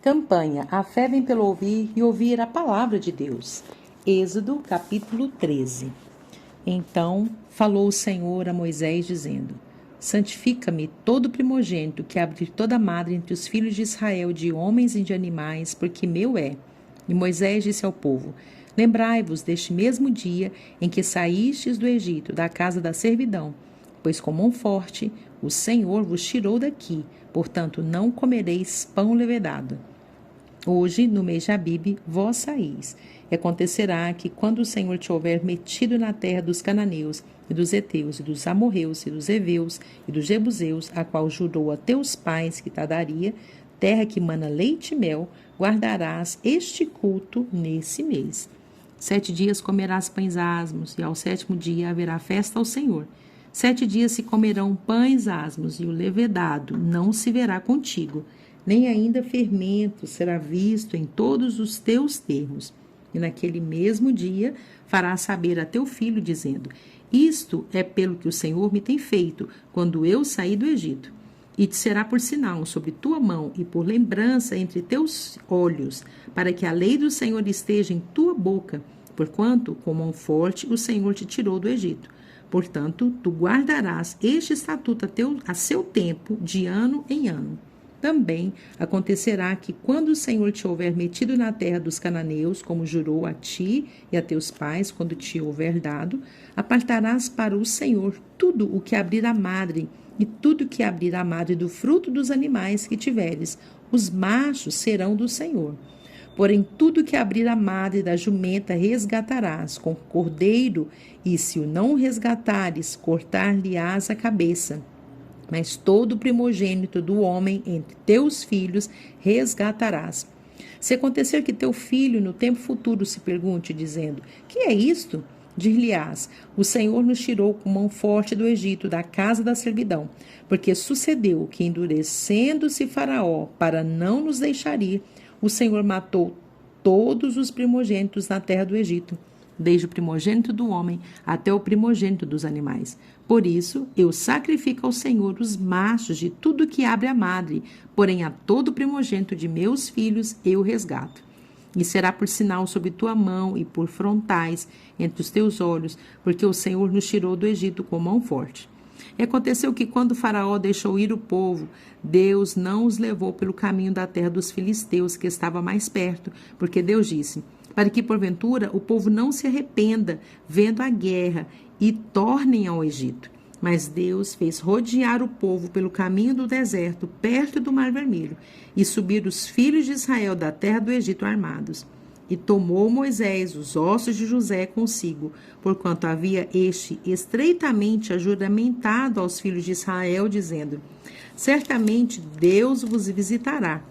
Campanha: a fé vem pelo ouvir e ouvir a palavra de Deus. Êxodo, capítulo 13. Então falou o Senhor a Moisés, dizendo: Santifica-me todo primogênito que abrir toda madre entre os filhos de Israel, de homens e de animais, porque meu é. E Moisés disse ao povo: Lembrai-vos deste mesmo dia em que saístes do Egito, da casa da servidão, pois com mão forte o Senhor vos tirou daqui, portanto não comereis pão levedado. Hoje, no mês de Abibe, vós saís. E acontecerá que, quando o Senhor te houver metido na terra dos cananeus, e dos heteus, e dos amorreus, e dos heveus, e dos jebuseus, a qual jurou a teus pais que te daria, terra que mana leite e mel, guardarás este culto nesse mês. 7 dias comerás pães asmos, e ao 7º dia haverá festa ao Senhor. 7 dias se comerão pães asmos, e o levedado não se verá contigo, nem ainda fermento será visto em todos os teus termos. E naquele mesmo dia farás saber a teu filho, dizendo: Isto é pelo que o Senhor me tem feito, quando eu saí do Egito. E te será por sinal sobre tua mão e por lembrança entre teus olhos, para que a lei do Senhor esteja em tua boca, porquanto, com mão forte, o Senhor te tirou do Egito. Portanto, tu guardarás este estatuto a seu tempo, de ano em ano. Também acontecerá que, quando o Senhor te houver metido na terra dos cananeus, como jurou a ti e a teus pais, quando te houver dado, apartarás para o Senhor tudo o que abrir a madre, e tudo o que abrir a madre do fruto dos animais que tiveres. Os machos serão do Senhor. Porém, tudo que abrir a madre da jumenta resgatarás com cordeiro, e se o não resgatares, cortar-lhe-ás a cabeça. Mas todo primogênito do homem entre teus filhos resgatarás. Se acontecer que teu filho no tempo futuro se pergunte, dizendo: Que é isto? Dir-lhe-ás: O Senhor nos tirou com mão forte do Egito, da casa da servidão, porque sucedeu que, endurecendo-se Faraó para não nos deixar ir, o Senhor matou todos os primogênitos na terra do Egito, desde o primogênito do homem até o primogênito dos animais. Por isso, eu sacrifico ao Senhor os machos de tudo que abre a madre, porém a todo primogênito de meus filhos eu resgato. E será por sinal sobre tua mão e por frontais entre os teus olhos, porque o Senhor nos tirou do Egito com mão forte. E aconteceu que, quando Faraó deixou ir o povo, Deus não os levou pelo caminho da terra dos filisteus, que estava mais perto, porque Deus disse: para que, porventura, o povo não se arrependa, vendo a guerra, e tornem ao Egito. Mas Deus fez rodear o povo pelo caminho do deserto, perto do Mar Vermelho, e subir os filhos de Israel da terra do Egito armados. E tomou Moisés os ossos de José consigo, porquanto havia este estreitamente ajuramentado aos filhos de Israel, dizendo: Certamente Deus vos visitará.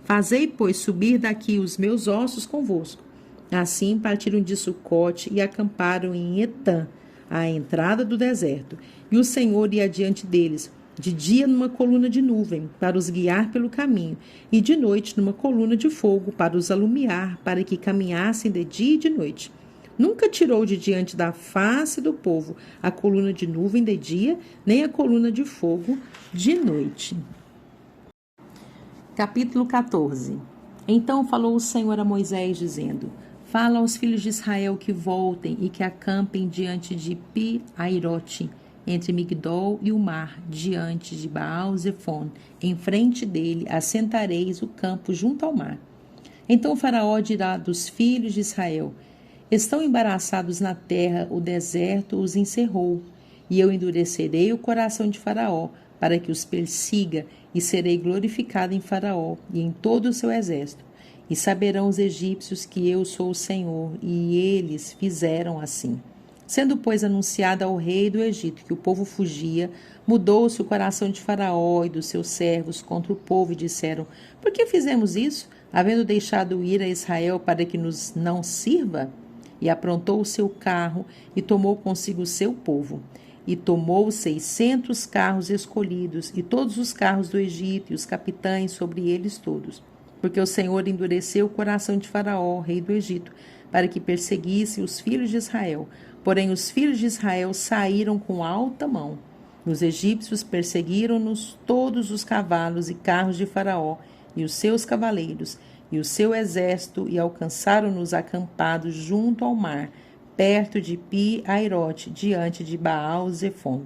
Fazei, pois, subir daqui os meus ossos convosco. Assim partiram de Sucote e acamparam em Etã, à entrada do deserto. E o Senhor ia diante deles, de dia numa coluna de nuvem, para os guiar pelo caminho, e de noite numa coluna de fogo, para os alumiar, para que caminhassem de dia e de noite. Nunca tirou de diante da face do povo a coluna de nuvem de dia, nem a coluna de fogo de noite. Capítulo 14. Então falou o Senhor a Moisés, dizendo: Fala aos filhos de Israel que voltem e que acampem diante de Pi-Airote, entre Migdol e o mar, diante de Baal-Zefon. Em frente dele assentareis o campo junto ao mar. Então o Faraó dirá dos filhos de Israel: Estão embaraçados na terra, o deserto os encerrou. E eu endurecerei o coração de Faraó, para que os persiga, e serei glorificado em Faraó e em todo o seu exército. E saberão os egípcios que eu sou o Senhor, e eles fizeram assim. Sendo, pois, anunciado ao rei do Egito que o povo fugia, mudou-se o coração de Faraó e dos seus servos contra o povo, e disseram: Por que fizemos isso, havendo deixado ir a Israel para que nos não sirva? E aprontou o seu carro e tomou consigo o seu povo. E tomou 600 carros escolhidos, e todos os carros do Egito, e os capitães sobre eles todos. Porque o Senhor endureceu o coração de Faraó, rei do Egito, para que perseguisse os filhos de Israel. Porém, os filhos de Israel saíram com alta mão. Os egípcios perseguiram-nos todos os cavalos e carros de Faraó, e os seus cavaleiros, e o seu exército, e alcançaram-nos acampados junto ao mar, perto de Pi-Airote, diante de Baal-Zefon.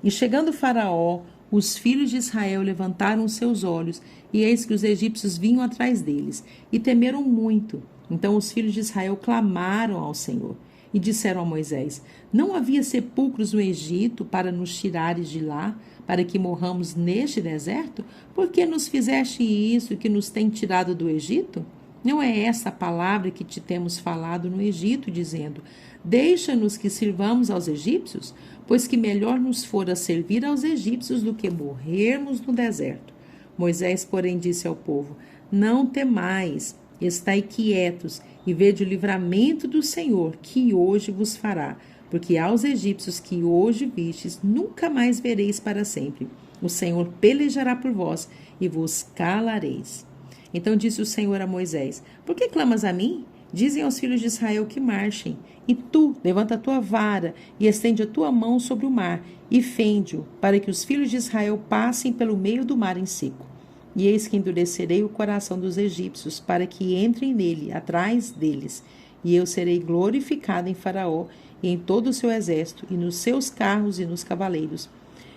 E chegando Faraó, os filhos de Israel levantaram os seus olhos, e eis que os egípcios vinham atrás deles, e temeram muito. Então os filhos de Israel clamaram ao Senhor, e disseram a Moisés: Não havia sepulcros no Egito para nos tirares de lá, para que morramos neste deserto? Por que nos fizeste isso que nos tem tirado do Egito? Não é essa a palavra que te temos falado no Egito, dizendo: Deixa-nos que sirvamos aos egípcios? Pois que melhor nos fora servir aos egípcios do que morrermos no deserto. Moisés, porém, disse ao povo: Não temais, estai quietos e vede o livramento do Senhor, que hoje vos fará. Porque aos egípcios que hoje vistes, nunca mais vereis para sempre. O Senhor pelejará por vós e vos calareis. Então disse o Senhor a Moisés: Por que clamas a mim? Dizem aos filhos de Israel que marchem. E tu, levanta a tua vara e estende a tua mão sobre o mar e fende-o, para que os filhos de Israel passem pelo meio do mar em seco. E eis que endurecerei o coração dos egípcios, para que entrem nele, atrás deles. E eu serei glorificado em Faraó e em todo o seu exército, e nos seus carros e nos cavaleiros.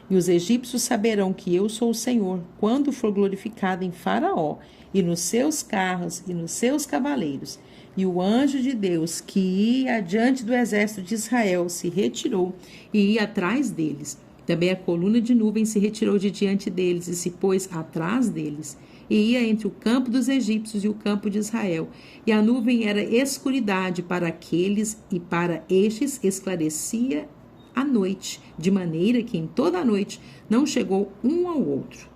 E os egípcios saberão que eu sou o Senhor, quando for glorificado em Faraó, e nos seus carros e nos seus cavaleiros. E o anjo de Deus, que ia adiante do exército de Israel, se retirou e ia atrás deles. Também a coluna de nuvem se retirou de diante deles e se pôs atrás deles. E ia entre o campo dos egípcios e o campo de Israel. E a nuvem era escuridade para aqueles, e para estes esclarecia a noite, de maneira que em toda a noite não chegou um ao outro.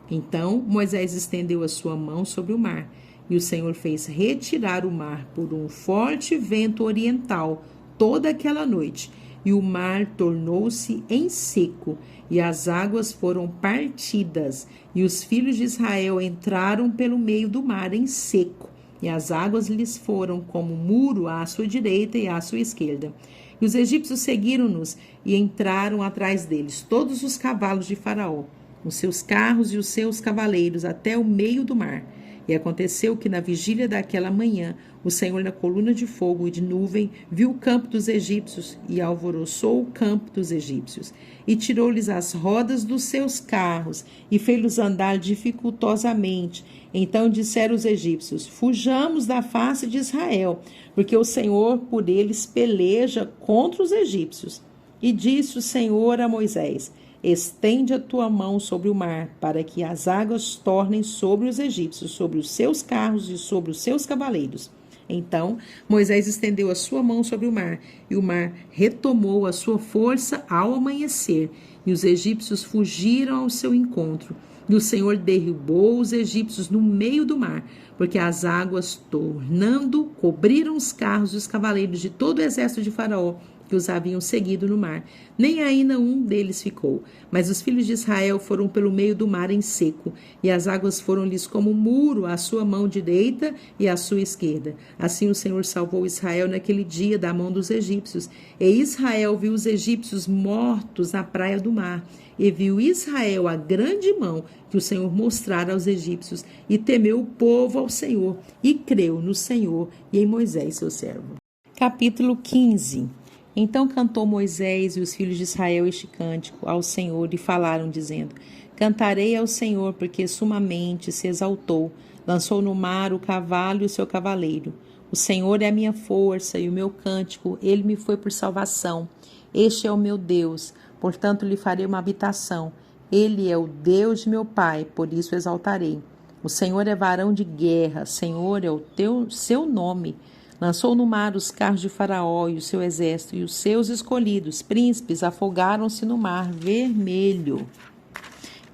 Então Moisés estendeu a sua mão sobre o mar, e o Senhor fez retirar o mar por um forte vento oriental toda aquela noite, e o mar tornou-se em seco, e as águas foram partidas, e os filhos de Israel entraram pelo meio do mar em seco, e as águas lhes foram como muro à sua direita e à sua esquerda. E os egípcios seguiram-nos e entraram atrás deles, todos os cavalos de Faraó, os seus carros e os seus cavaleiros, até o meio do mar. E aconteceu que na vigília daquela manhã, o Senhor na coluna de fogo e de nuvem viu o campo dos egípcios e alvoroçou o campo dos egípcios. E tirou-lhes as rodas dos seus carros e fez-los andar dificultosamente. Então disseram os egípcios: Fujamos da face de Israel, porque o Senhor por eles peleja contra os egípcios. E disse o Senhor a Moisés: Estende a tua mão sobre o mar, para que as águas tornem sobre os egípcios, sobre os seus carros e sobre os seus cavaleiros. Então Moisés estendeu a sua mão sobre o mar, e o mar retomou a sua força ao amanhecer, e os egípcios fugiram ao seu encontro. E o Senhor derrubou os egípcios no meio do mar, porque as águas, tornando, cobriram os carros e os cavaleiros de todo o exército de Faraó, que os haviam seguido no mar. Nem ainda um deles ficou. Mas os filhos de Israel foram pelo meio do mar em seco, e as águas foram-lhes como um muro à sua mão direita e à sua esquerda. Assim o Senhor salvou Israel naquele dia da mão dos egípcios. E Israel viu os egípcios mortos na praia do mar. E viu Israel a grande mão que o Senhor mostrara aos egípcios, e temeu o povo ao Senhor, e creu no Senhor e em Moisés, seu servo. Capítulo 15. Então cantou Moisés e os filhos de Israel este cântico ao Senhor, e falaram, dizendo: Cantarei ao Senhor, porque sumamente se exaltou, lançou no mar o cavalo e o seu cavaleiro. O Senhor é a minha força e o meu cântico, ele me foi por salvação. Este é o meu Deus, portanto lhe farei uma habitação. Ele é o Deus de meu pai, por isso exaltarei. O Senhor é varão de guerra, Senhor é o seu nome. Lançou no mar os carros de Faraó e o seu exército, e os seus escolhidos príncipes afogaram-se no mar vermelho.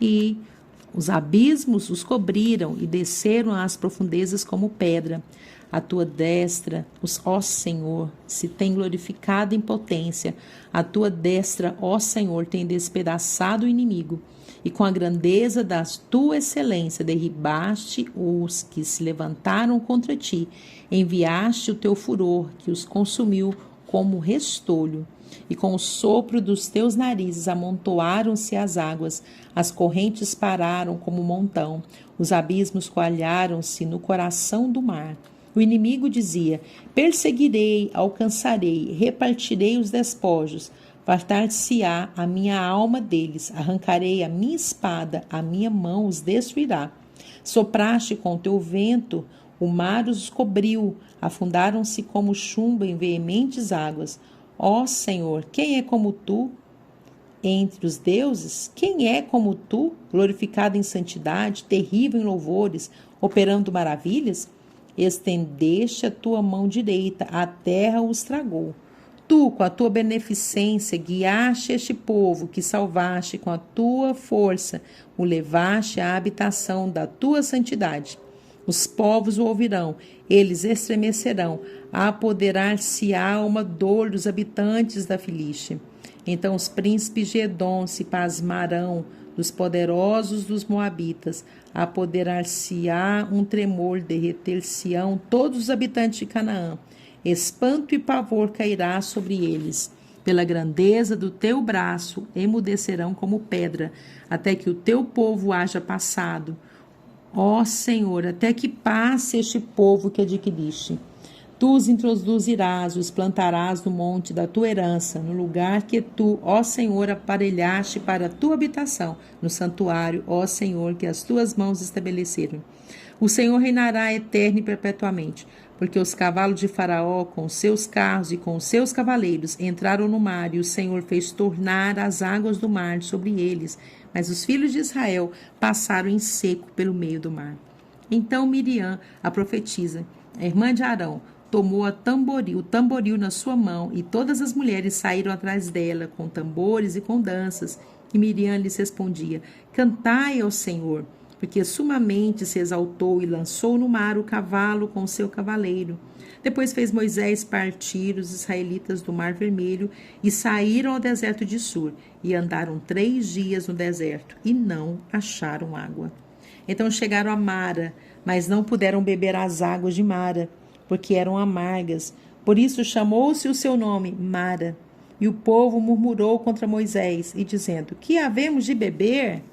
E os abismos os cobriram e desceram às profundezas como pedra. A tua destra, ó Senhor, se tem glorificado em potência. A tua destra, ó Senhor, tem despedaçado o inimigo. E com a grandeza da tua excelência derribaste os que se levantaram contra ti. Enviaste o teu furor, que os consumiu como restolho, e com o sopro dos teus narizes amontoaram-se as águas, as correntes pararam como um montão, os abismos coalharam-se no coração do mar. O inimigo dizia: perseguirei, alcançarei, repartirei os despojos, fartar-se-á a minha alma deles, arrancarei a minha espada, a minha mão os destruirá. Sopraste com teu vento, o mar os cobriu, afundaram-se como chumbo em veementes águas. Ó Senhor, quem é como tu? Entre os deuses, quem é como tu, glorificado em santidade, terrível em louvores, operando maravilhas? Estendeste a tua mão direita, a terra os tragou. Tu, com a tua beneficência, guiaste este povo que salvaste com a tua força, o levaste à habitação da tua santidade. Os povos o ouvirão, eles estremecerão, apoderar-se-á uma dor dos habitantes da Filístia. Então os príncipes de Edom se pasmarão dos poderosos dos moabitas, apoderar-se-á um tremor, derreter-se-ão todos os habitantes de Canaã. Espanto e pavor cairá sobre eles. Pela grandeza do teu braço, emudecerão como pedra, até que o teu povo haja passado. Ó Senhor, até que passe este povo que adquiriste. Tu os introduzirás, os plantarás no monte da tua herança, no lugar que tu, ó Senhor, aparelhaste para a tua habitação, no santuário, ó Senhor, que as tuas mãos estabeleceram. O Senhor reinará eterno e perpetuamente, porque os cavalos de Faraó, com os seus carros e com os seus cavaleiros, entraram no mar, e o Senhor fez tornar as águas do mar sobre eles, mas os filhos de Israel passaram em seco pelo meio do mar. Então Miriam, a profetisa, a irmã de Arão, tomou o tamboril na sua mão, e todas as mulheres saíram atrás dela, com tambores e com danças. E Miriam lhes respondia: cantai ao Senhor, porque sumamente se exaltou e lançou no mar o cavalo com o seu cavaleiro. Depois fez Moisés partir os israelitas do Mar Vermelho e saíram ao deserto de Sur, e andaram 3 dias no deserto, e não acharam água. Então chegaram a Mara, mas não puderam beber as águas de Mara, porque eram amargas. Por isso chamou-se o seu nome Mara. E o povo murmurou contra Moisés, e dizendo: que havemos de beber?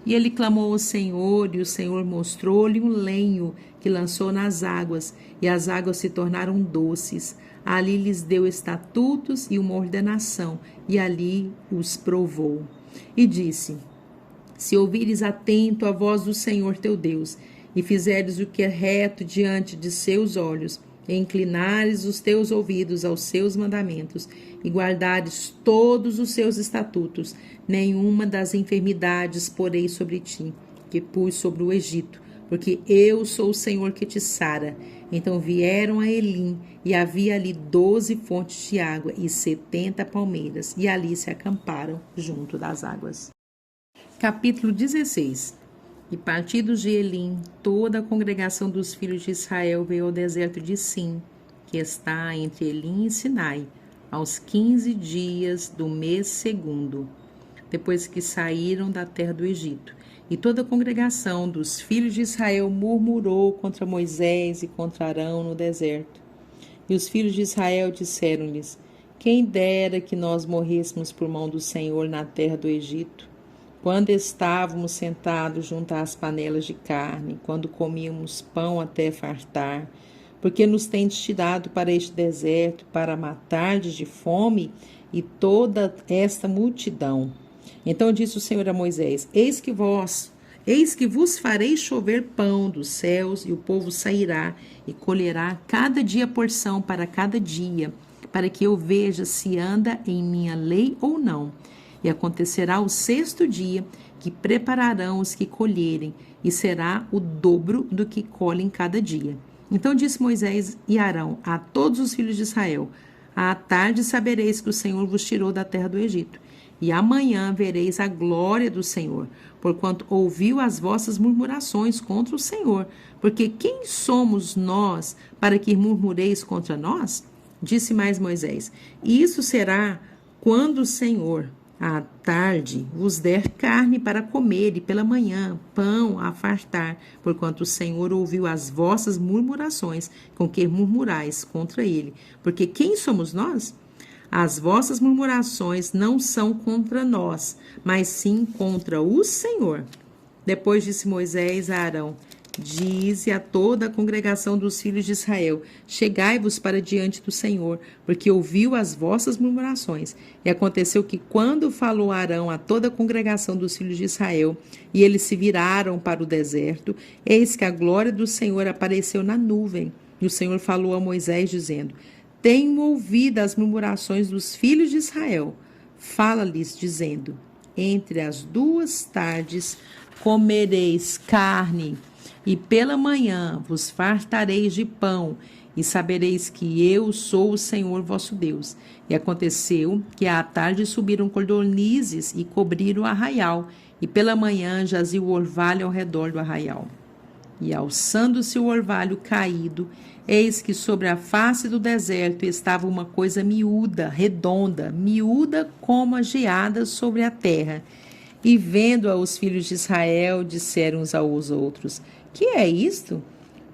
E ele clamou ao Senhor, e o Senhor mostrou-lhe um lenho que lançou nas águas, e as águas se tornaram doces. Ali lhes deu estatutos e uma ordenação, e ali os provou. E disse: se ouvires atento a voz do Senhor teu Deus, e fizeres o que é reto diante de seus olhos, e inclinares os teus ouvidos aos seus mandamentos, e guardares todos os seus estatutos, nenhuma das enfermidades porei sobre ti, que pus sobre o Egito, porque eu sou o Senhor que te sara. Então vieram a Elim, e havia ali 12 fontes de água e 70 palmeiras, e ali se acamparam junto das águas. Capítulo 16. E partidos de Elim, toda a congregação dos filhos de Israel veio ao deserto de Sim, que está entre Elim e Sinai, aos 15 dias do mês segundo, depois que saíram da terra do Egito. E toda a congregação dos filhos de Israel murmurou contra Moisés e contra Arão no deserto. E os filhos de Israel disseram-lhes: quem dera que nós morrêssemos por mão do Senhor na terra do Egito, quando estávamos sentados junto às panelas de carne, quando comíamos pão até fartar, porque nos tendes tirado para este deserto, para matardes de fome e toda esta multidão. Então disse o Senhor a Moisés: eis que vos farei chover pão dos céus, e o povo sairá e colherá cada dia porção para cada dia, para que eu veja se anda em minha lei ou não. E acontecerá o 6º dia que prepararão os que colherem, e será o dobro do que colhem cada dia. Então disse Moisés e Arão a todos os filhos de Israel: à tarde sabereis que o Senhor vos tirou da terra do Egito, e amanhã vereis a glória do Senhor, porquanto ouviu as vossas murmurações contra o Senhor. Porque quem somos nós para que murmureis contra nós? Disse mais Moisés: e isso será quando o Senhor à tarde vos der carne para comer, e pela manhã pão a fartar, porquanto o Senhor ouviu as vossas murmurações, com que murmurais contra ele. Porque quem somos nós? As vossas murmurações não são contra nós, mas sim contra o Senhor. Depois disse Moisés a Arão: Dize a toda a congregação dos filhos de Israel: Chegai-vos para diante do Senhor, porque ouviu as vossas murmurações. E aconteceu que, quando falou Arão a toda a congregação dos filhos de Israel, e eles se viraram para o deserto, eis que a glória do Senhor apareceu na nuvem. E o Senhor falou a Moisés, dizendo: Tenho ouvido as murmurações dos filhos de Israel. Fala-lhes, dizendo: Entre as duas tardes comereis carne, e pela manhã vos fartareis de pão, e sabereis que eu sou o Senhor vosso Deus. E aconteceu que à tarde subiram cordonizes e cobriram o arraial, e pela manhã jazia o orvalho ao redor do arraial. E alçando-se o orvalho caído, eis que sobre a face do deserto estava uma coisa miúda, redonda, miúda como a geada sobre a terra. E vendo-a os filhos de Israel, disseram uns aos outros: Que é isto?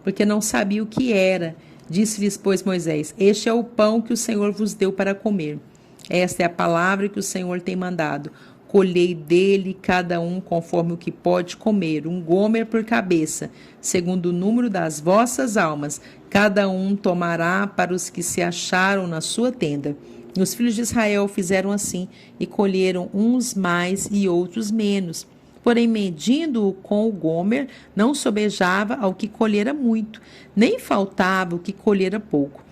Porque não sabia o que era. Disse-lhes, pois, Moisés: Este é o pão que o Senhor vos deu para comer. Esta é a palavra que o Senhor tem mandado. Colhei dele cada um conforme o que pode comer, um gomer por cabeça, segundo o número das vossas almas. Cada um tomará para os que se acharam na sua tenda. E os filhos de Israel fizeram assim, e colheram uns mais e outros menos. Porém, medindo-o com o gomer, não sobejava ao que colhera muito, nem faltava o que colhera pouco.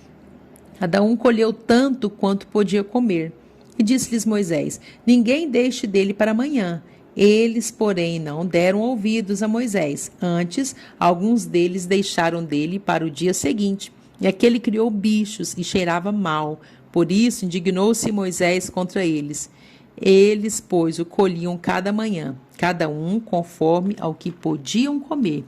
Cada um colheu tanto quanto podia comer. E disse-lhes Moisés: Ninguém deixe dele para amanhã. Eles, porém, não deram ouvidos a Moisés. Antes, alguns deles deixaram dele para o dia seguinte. E aquele criou bichos e cheirava mal. Por isso, indignou-se Moisés contra eles. Eles, pois, o colhiam cada manhã, cada um conforme ao que podiam comer,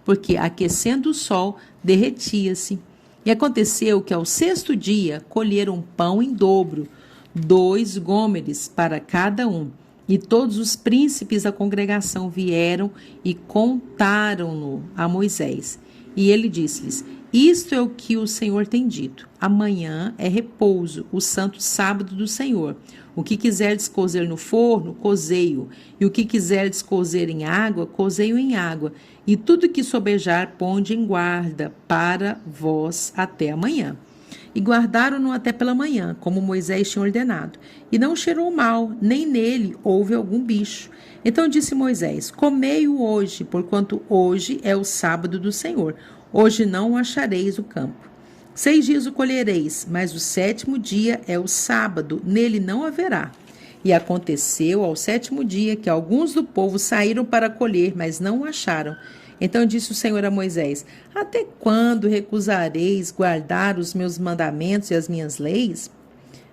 porque, aquecendo o sol, derretia-se. E aconteceu que, ao sexto dia, colheram pão em dobro, 2 gômeres para cada um. E todos os príncipes da congregação vieram e contaram-no a Moisés. E ele disse-lhes: Isto é o que o Senhor tem dito. Amanhã é repouso, o santo sábado do Senhor. O que quiserdes cozer no forno, cozei-o. E o que quiserdes cozer em água, cozei-o em água. E tudo que sobejar, ponde em guarda para vós até amanhã. E guardaram-no até pela manhã, como Moisés tinha ordenado. E não cheirou mal, nem nele houve algum bicho. Então disse Moisés: Comei-o hoje, porquanto hoje é o sábado do Senhor. Hoje não achareis o campo. 6 dias o colhereis, mas o 7º dia é o sábado, nele não haverá. E aconteceu ao 7º dia que alguns do povo saíram para colher, mas não o acharam. Então disse o Senhor a Moisés: Até quando recusareis guardar os meus mandamentos e as minhas leis?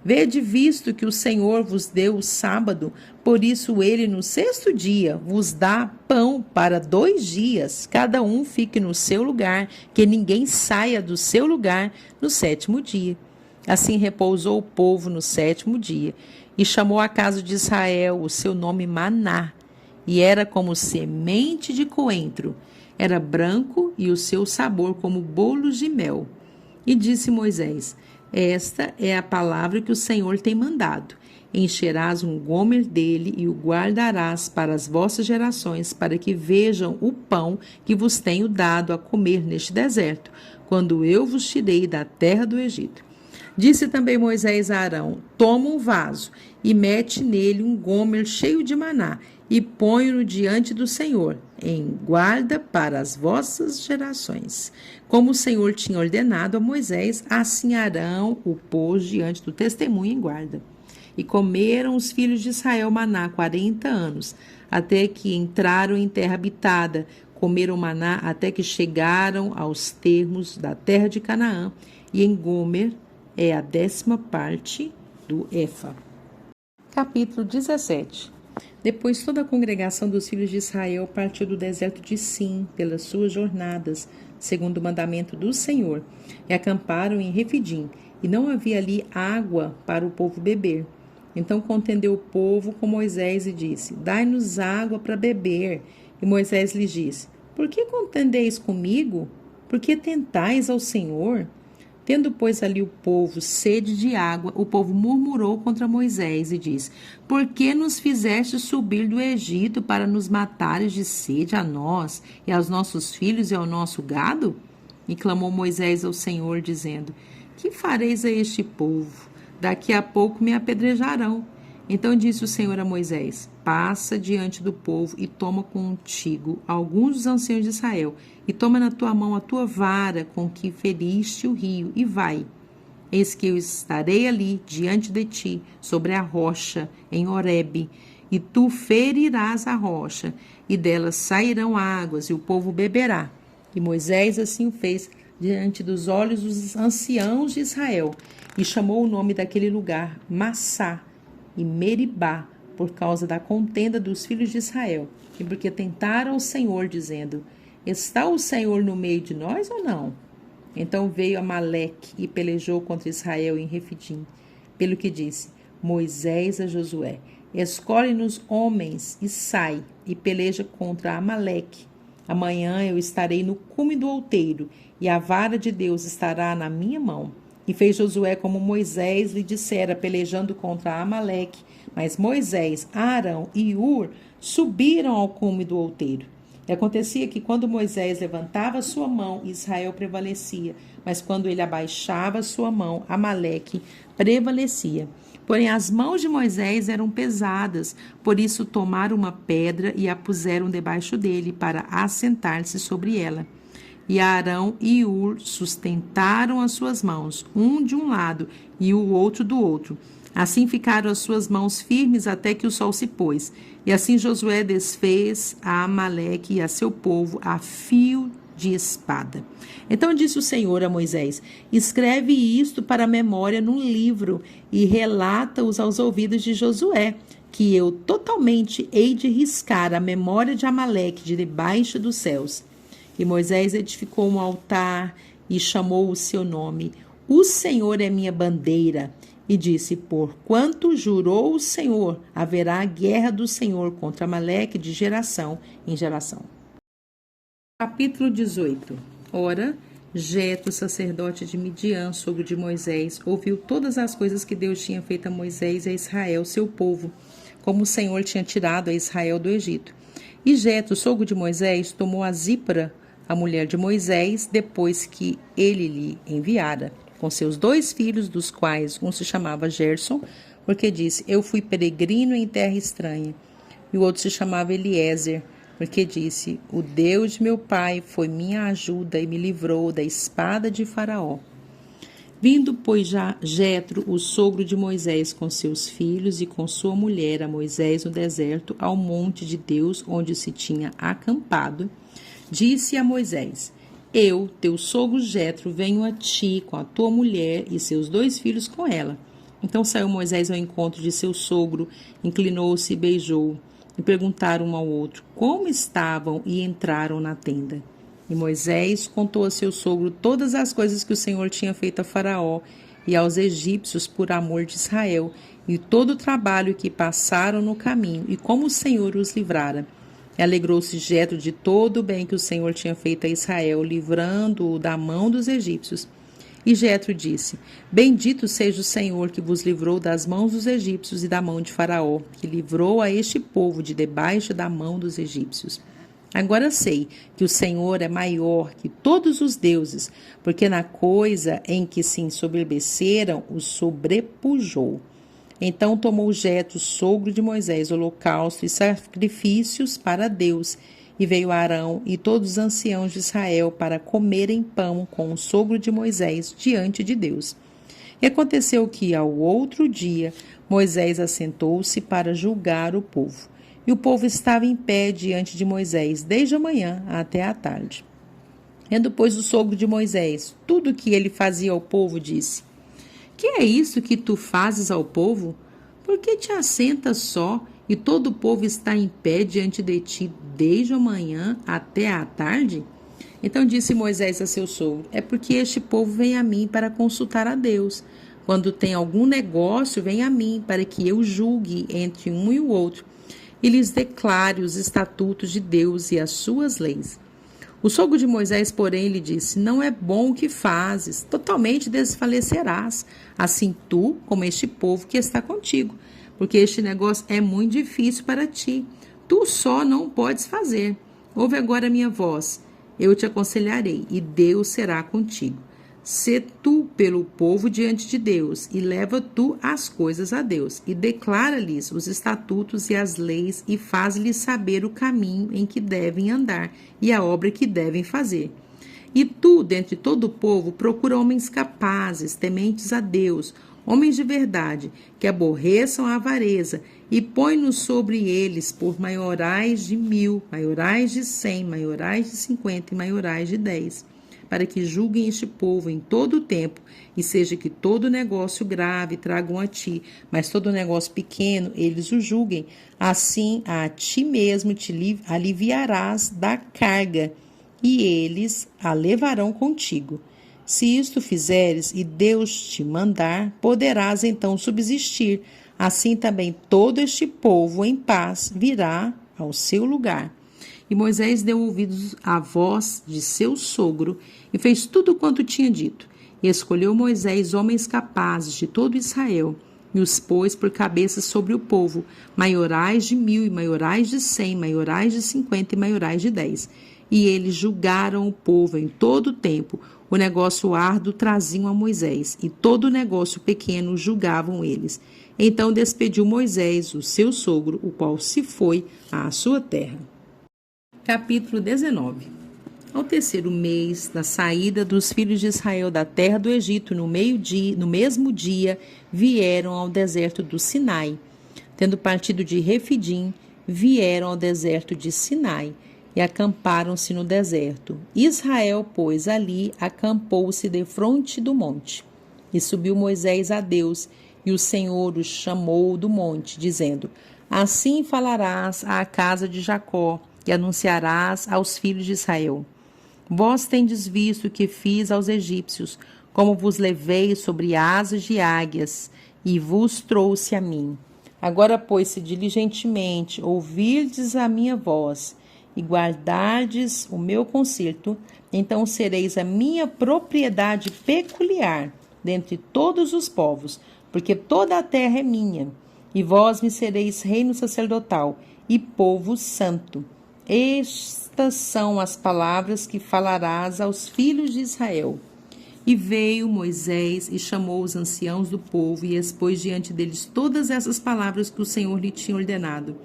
Vede, visto que o Senhor vos deu o sábado, por isso ele no 6º dia vos dá pão para 2 dias, cada um fique no seu lugar, que ninguém saia do seu lugar no 7º dia. Assim repousou o povo no 7º dia, e chamou a casa de Israel o seu nome Maná, e era como semente de coentro, era branco e o seu sabor como bolos de mel. E disse Moisés: Esta é a palavra que o Senhor tem mandado. Encherás um gomer dele e o guardarás para as vossas gerações, para que vejam o pão que vos tenho dado a comer neste deserto, quando eu vos tirei da terra do Egito. Disse também Moisés a Arão: Toma um vaso e mete nele um gomer cheio de maná, e põe-o diante do Senhor, em guarda para as vossas gerações. Como o Senhor tinha ordenado a Moisés, assim Arão o pôs diante do testemunho em guarda. E comeram os filhos de Israel maná 40 anos, até que entraram em terra habitada. Comeram maná até que chegaram aos termos da terra de Canaã, e em gomer é a 10ª parte do efa. Capítulo 17. Depois toda a congregação dos filhos de Israel partiu do deserto de Sim pelas suas jornadas, segundo o mandamento do Senhor, e acamparam em Refidim, e não havia ali água para o povo beber. Então contendeu o povo com Moisés e disse: Dai-nos água para beber. E Moisés lhes disse: Por que contendeis comigo? Por que tentais ao Senhor? Tendo, pois, ali o povo sede de água, o povo murmurou contra Moisés e disse: Por que nos fizeste subir do Egito para nos matares de sede a nós e aos nossos filhos e ao nosso gado? E clamou Moisés ao Senhor, dizendo: Que fareis a este povo? Daqui a pouco me apedrejarão. Então disse o Senhor a Moisés: Passa diante do povo e toma contigo alguns dos anciãos de Israel, e toma na tua mão a tua vara com que feriste o rio, e vai. Eis que eu estarei ali diante de ti, sobre a rocha, em Horebe, e tu ferirás a rocha, e dela sairão águas, e o povo beberá. E Moisés assim o fez diante dos olhos dos anciãos de Israel, e chamou o nome daquele lugar Massá e Meribá, por causa da contenda dos filhos de Israel, e porque tentaram o Senhor, dizendo: Está o Senhor no meio de nós ou não? Então veio Amaleque e pelejou contra Israel em Refidim, pelo que disse Moisés a Josué: Escolhe-nos homens e sai, e peleja contra Amaleque. Amanhã eu estarei no cume do outeiro, e a vara de Deus estará na minha mão. E fez Josué como Moisés lhe dissera, pelejando contra Amaleque. Mas Moisés, Arão e Ur subiram ao cume do outeiro. E acontecia que quando Moisés levantava sua mão, Israel prevalecia. Mas quando ele abaixava sua mão, Amaleque prevalecia. Porém, as mãos de Moisés eram pesadas, por isso tomaram uma pedra e a puseram debaixo dele, para assentar-se sobre ela. E Arão e Ur sustentaram as suas mãos, um de um lado e o outro do outro. Assim ficaram as suas mãos firmes até que o sol se pôs. E assim Josué desfez a Amaleque e a seu povo a fio de espada. Então disse o Senhor a Moisés: Escreve isto para a memória num livro e relata-os aos ouvidos de Josué, que eu totalmente hei de riscar a memória de Amaleque de debaixo dos céus. E Moisés edificou um altar e chamou o seu nome: O Senhor é minha bandeira. E disse: Porquanto jurou o Senhor, haverá a guerra do Senhor contra Amaleque de geração em geração. Capítulo 18. Ora, Jetro, sacerdote de Midian, sogro de Moisés, ouviu todas as coisas que Deus tinha feito a Moisés e a Israel, seu povo, como o Senhor tinha tirado a Israel do Egito. E Jetro, sogro de Moisés, tomou a Zípora, a mulher de Moisés, depois que ele lhe enviara, com seus 2 filhos, dos quais um se chamava Gerson, porque disse: Eu fui peregrino em terra estranha. E o outro se chamava Eliezer, porque disse: O Deus de meu pai foi minha ajuda e me livrou da espada de Faraó. Vindo, pois, já Jetro, o sogro de Moisés, com seus filhos e com sua mulher, a Moisés no deserto, ao monte de Deus, onde se tinha acampado, disse a Moisés: Eu, teu sogro Jetro, venho a ti com a tua mulher e seus 2 filhos com ela. Então saiu Moisés ao encontro de seu sogro, inclinou-se e beijou. E perguntaram um ao outro como estavam e entraram na tenda. E Moisés contou a seu sogro todas as coisas que o Senhor tinha feito a Faraó e aos egípcios por amor de Israel, e todo o trabalho que passaram no caminho, e como o Senhor os livrara. E alegrou-se Jetro de todo o bem que o Senhor tinha feito a Israel, livrando-o da mão dos egípcios. E Jetro disse: Bendito seja o Senhor que vos livrou das mãos dos egípcios e da mão de Faraó, que livrou a este povo de debaixo da mão dos egípcios. Agora sei que o Senhor é maior que todos os deuses, porque na coisa em que se ensoberbeceram os sobrepujou. Então tomou Jetro, sogro de Moisés, holocausto e sacrifícios para Deus, e veio Arão e todos os anciãos de Israel para comerem pão com o sogro de Moisés diante de Deus. E aconteceu que, ao outro dia, Moisés assentou-se para julgar o povo. E o povo estava em pé diante de Moisés, desde a manhã até a tarde. Vendo, pois, o sogro de Moisés tudo o que ele fazia ao povo, disse: Que é isso que tu fazes ao povo? Por que te assentas só, e todo o povo está em pé diante de ti, desde a manhã até a tarde? Então disse Moisés a seu sogro: É porque este povo vem a mim para consultar a Deus. quando tem algum negócio, vem a mim, para que eu julgue entre um e o outro, e lhes declare os estatutos de Deus e as suas leis. O sogro de Moisés, porém, lhe disse: não é bom o que fazes, totalmente desfalecerás, assim tu como este povo que está contigo, porque este negócio é muito difícil para ti. Tu só não podes fazer. Ouve agora a minha voz, eu te aconselharei, e Deus será contigo. Sê tu pelo povo diante de Deus, e leva tu as coisas a Deus, e declara-lhes os estatutos e as leis, e faz-lhes saber o caminho em que devem andar, e a obra que devem fazer. E tu, dentre todo o povo, procura homens capazes, tementes a Deus, homens de verdade, que aborreçam a avareza, e põe-nos sobre eles por maiorais de 1.000, maiorais de 100, maiorais de 50 e maiorais de 10, para que julguem este povo em todo o tempo, e seja que todo negócio grave tragam a ti, mas todo negócio pequeno eles o julguem. Assim a ti mesmo te aliviarás da carga, e eles a levarão contigo. Se isto fizeres e Deus te mandar, poderás então subsistir. Assim também todo este povo em paz virá ao seu lugar. E Moisés deu ouvidos à voz de seu sogro e fez tudo quanto tinha dito. E escolheu Moisés homens capazes de todo Israel, e os pôs por cabeças sobre o povo, maiorais de 1.000, e maiorais de 100, maiorais de 50 e maiorais de 10. E eles julgaram o povo em todo o tempo. O negócio árduo traziam a Moisés, e todo o negócio pequeno julgavam eles. Então despediu Moisés, o seu sogro, o qual se foi à sua terra. Capítulo 19. Ao terceiro mês da saída dos filhos de Israel da terra do Egito, no mesmo dia, vieram ao deserto do Sinai. Tendo partido de Refidim, vieram ao deserto de Sinai e acamparam-se no deserto. Israel, pois, ali acampou-se defronte do monte. E subiu Moisés a Deus, e o Senhor o chamou do monte, dizendo: assim falarás à casa de Jacó, e anunciarás aos filhos de Israel: vós tendes visto o que fiz aos egípcios, como vos levei sobre asas de águias, e vos trouxe a mim. Agora, pois, se diligentemente ouvirdes a minha voz, e guardardes o meu concerto, então sereis a minha propriedade peculiar dentre todos os povos, porque toda a terra é minha, e vós me sereis reino sacerdotal e povo santo. Estas são as palavras que falarás aos filhos de Israel. E veio Moisés e chamou os anciãos do povo e expôs diante deles todas essas palavras que o Senhor lhe tinha ordenado.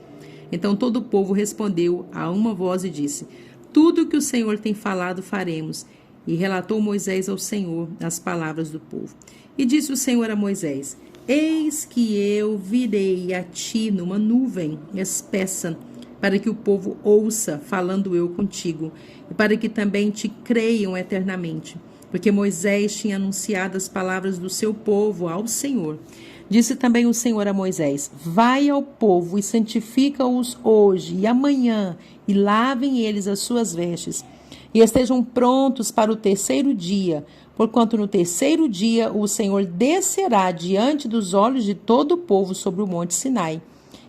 Então todo o povo respondeu a uma voz e disse: tudo o que o Senhor tem falado faremos. E relatou Moisés ao Senhor as palavras do povo. E disse o Senhor a Moisés: eis que eu virei a ti numa nuvem espessa, para que o povo ouça, falando eu contigo, e para que também te creiam eternamente. Porque Moisés tinha anunciado as palavras do seu povo ao Senhor. Disse também o Senhor a Moisés: vai ao povo e santifica-os hoje e amanhã, e lavem eles as suas vestes, e estejam prontos para o terceiro dia, porquanto no terceiro dia o Senhor descerá diante dos olhos de todo o povo sobre o monte Sinai.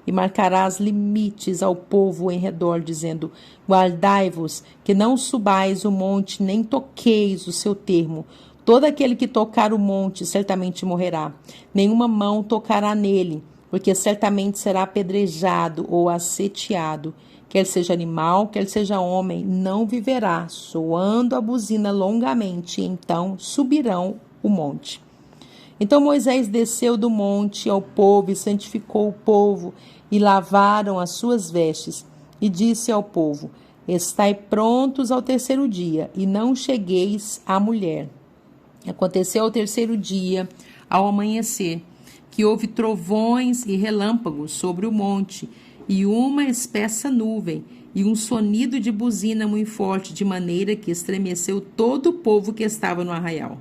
E marcarás limites ao povo em redor, dizendo: guardai-vos, que não subais o monte, nem toqueis o seu termo. Todo aquele que tocar o monte certamente morrerá. Nenhuma mão tocará nele, porque certamente será apedrejado ou asseteado. Quer seja animal, quer seja homem, não viverá, soando a buzina longamente, então subirão o monte. Então Moisés desceu do monte ao povo e santificou o povo, e lavaram as suas vestes, e disse ao povo: estai prontos ao terceiro dia, e não chegueis à mulher. Aconteceu ao terceiro dia, ao amanhecer, que houve trovões e relâmpagos sobre o monte, e uma espessa nuvem, e um sonido de buzina muito forte, de maneira que estremeceu todo o povo que estava no arraial.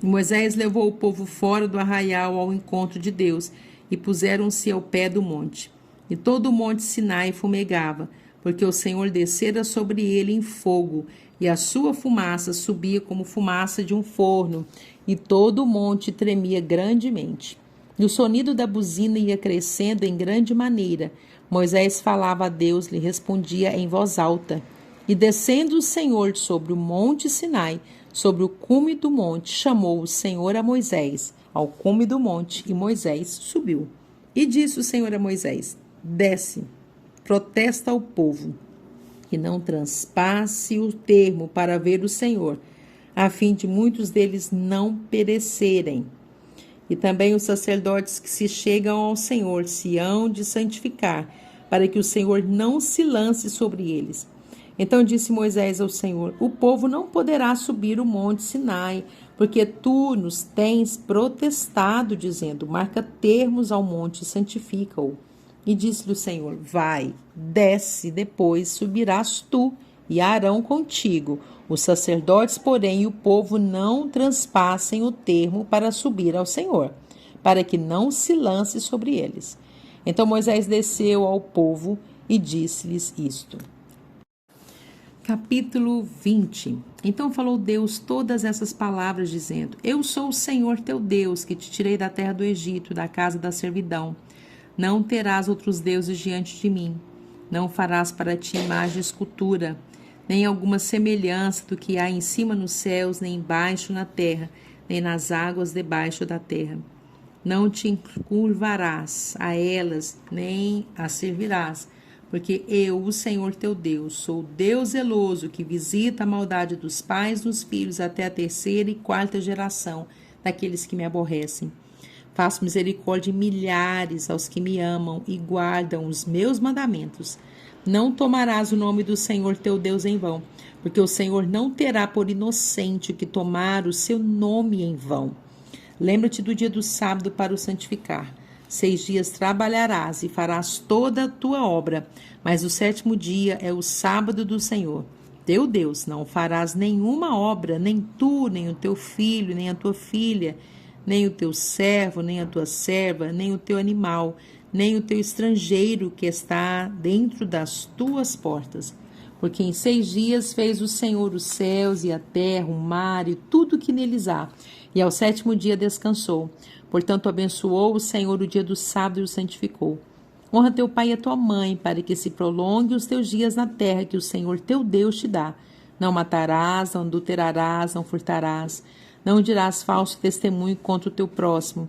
E Moisés levou o povo fora do arraial ao encontro de Deus, e puseram-se ao pé do monte. E todo o monte Sinai fumegava, porque o Senhor descera sobre ele em fogo, e a sua fumaça subia como fumaça de um forno, e todo o monte tremia grandemente. E o sonido da buzina ia crescendo em grande maneira. Moisés falava a Deus, lhe respondia em voz alta. E descendo o Senhor sobre o monte Sinai, sobre o cume do monte, chamou o Senhor a Moisés ao cume do monte, e Moisés subiu. E disse o Senhor a Moisés: desce, protesta ao povo, que não transpasse o termo para ver o Senhor, a fim de muitos deles não perecerem. E também os sacerdotes que se chegam ao Senhor se hão de santificar, para que o Senhor não se lance sobre eles. Então disse Moisés ao Senhor: o povo não poderá subir o monte Sinai, porque tu nos tens protestado, dizendo: marca termos ao monte e santifica-o. E disse-lhe o Senhor: vai, desce, depois subirás tu e Arão contigo. Os sacerdotes, porém, e o povo não transpassem o termo para subir ao Senhor, para que não se lance sobre eles. Então Moisés desceu ao povo e disse-lhes isto. Capítulo 20. Então falou Deus todas essas palavras, dizendo: eu sou o Senhor teu Deus, que te tirei da terra do Egito, da casa da servidão. Não terás outros deuses diante de mim. Não farás para ti imagem de escultura, nem alguma semelhança do que há em cima nos céus, nem embaixo na terra, nem nas águas debaixo da terra. Não te curvarás a elas, nem as servirás, porque eu, o Senhor teu Deus, sou Deus zeloso, que visita a maldade dos pais nos filhos até a 3ª e 4ª geração daqueles que me aborrecem. Faço misericórdia de milhares aos que me amam e guardam os meus mandamentos. Não tomarás o nome do Senhor teu Deus em vão, porque o Senhor não terá por inocente o que tomar o seu nome em vão. Lembra-te do dia do sábado para o santificar. 6 dias trabalharás e farás toda a tua obra, mas o 7º dia é o sábado do Senhor teu Deus. Não farás nenhuma obra, nem tu, nem o teu filho, nem a tua filha, nem o teu servo, nem a tua serva, nem o teu animal, nem o teu estrangeiro que está dentro das tuas portas. Porque em 6 dias fez o Senhor os céus e a terra, o mar e tudo que neles há, e ao 7º dia descansou. Portanto, abençoou o Senhor o dia do sábado e o santificou. Honra teu pai e a tua mãe, para que se prolongue os teus dias na terra que o Senhor teu Deus te dá. Não matarás, não adulterarás, não furtarás, não dirás falso testemunho contra o teu próximo.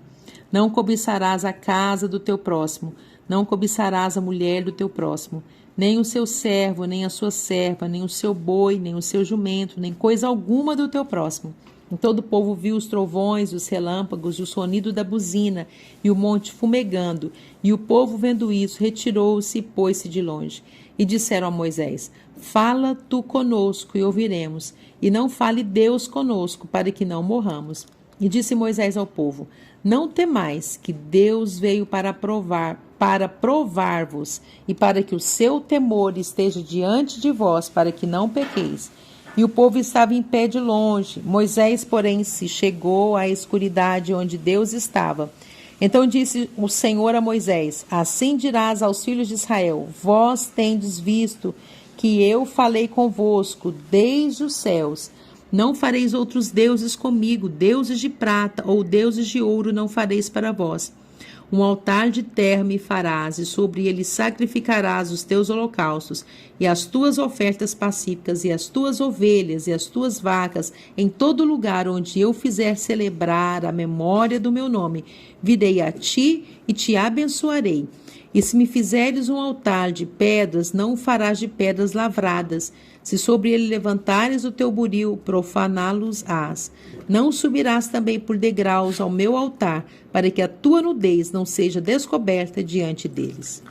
Não cobiçarás a casa do teu próximo, não cobiçarás a mulher do teu próximo, nem o seu servo, nem a sua serva, nem o seu boi, nem o seu jumento, nem coisa alguma do teu próximo. E todo o povo viu os trovões, os relâmpagos, o sonido da buzina e o monte fumegando. E o povo, vendo isso, retirou-se e pôs-se de longe. E disseram a Moisés: fala tu conosco e ouviremos, e não fale Deus conosco, para que não morramos. E disse Moisés ao povo: não temais, que Deus veio para provar-vos, e para que o seu temor esteja diante de vós, para que não pequeis. E o povo estava em pé de longe. Moisés, porém, se chegou à escuridade onde Deus estava. Então disse o Senhor a Moisés: assim dirás aos filhos de Israel: vós tendes visto que eu falei convosco desde os céus. Não fareis outros deuses comigo, deuses de prata ou deuses de ouro não fareis para vós. Um altar de terra me farás, e sobre ele sacrificarás os teus holocaustos, e as tuas ofertas pacíficas, e as tuas ovelhas, e as tuas vacas, em todo lugar onde eu fizer celebrar a memória do meu nome. Virei a ti e te abençoarei. E se me fizeres um altar de pedras, não o farás de pedras lavradas. Se sobre ele levantares o teu buril, profaná-los-ás. Não subirás também por degraus ao meu altar, para que a tua nudez não seja descoberta diante deles.